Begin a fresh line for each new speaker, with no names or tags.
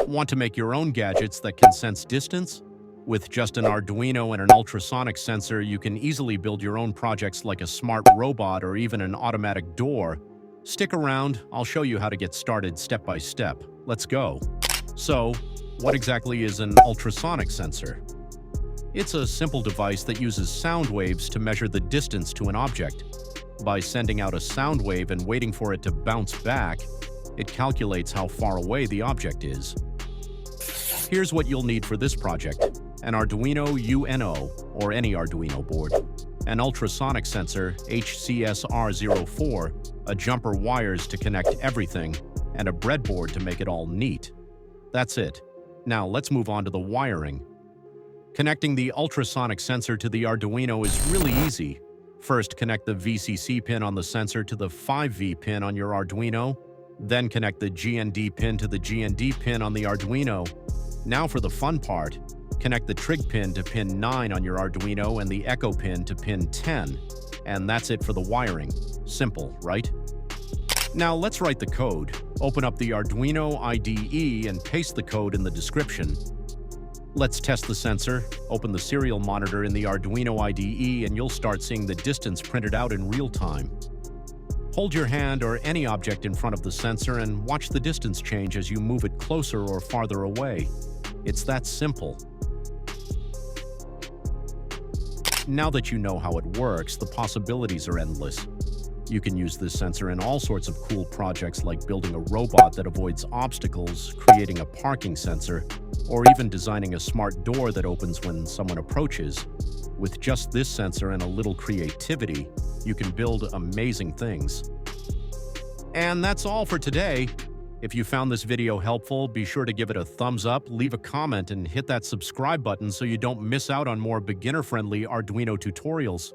Want to make your own gadgets that can sense distance? With just an Arduino and an ultrasonic sensor, you can easily build your own projects like a smart robot or even an automatic door. Stick around, I'll show you how to get started step by step. Let's go. So, what exactly is an ultrasonic sensor? It's a simple device that uses sound waves to measure the distance to an object. By sending out a sound wave and waiting for it to bounce back, it calculates how far away the object is. Here's what you'll need for this project: an Arduino UNO, or any Arduino board, an ultrasonic sensor HCSR04, a jumper wires to connect everything, and a breadboard to make it all neat. That's it. Now let's move on to the wiring. Connecting the ultrasonic sensor to the Arduino is really easy. First, connect the VCC pin on the sensor to the 5V pin on your Arduino. Then connect the GND pin to the GND pin on the Arduino. Now for the fun part, connect the trig pin to pin 9 on your Arduino and the echo pin to pin 10. And that's it for the wiring. Simple, right? Now let's write the code. Open up the Arduino IDE and paste the code in the description. Let's test the sensor. Open the serial monitor in the Arduino IDE and you'll start seeing the distance printed out in real time. Hold your hand or any object in front of the sensor and watch the distance change as you move it closer or farther away. It's that simple. Now that you know how it works, the possibilities are endless. You can use this sensor in all sorts of cool projects like building a robot that avoids obstacles, creating a parking sensor, or even designing a smart door that opens when someone approaches. With just this sensor and a little creativity, you can build amazing things. And that's all for today. If you found this video helpful, be sure to give it a thumbs up, leave a comment, and hit that subscribe button so you don't miss out on more beginner-friendly Arduino tutorials.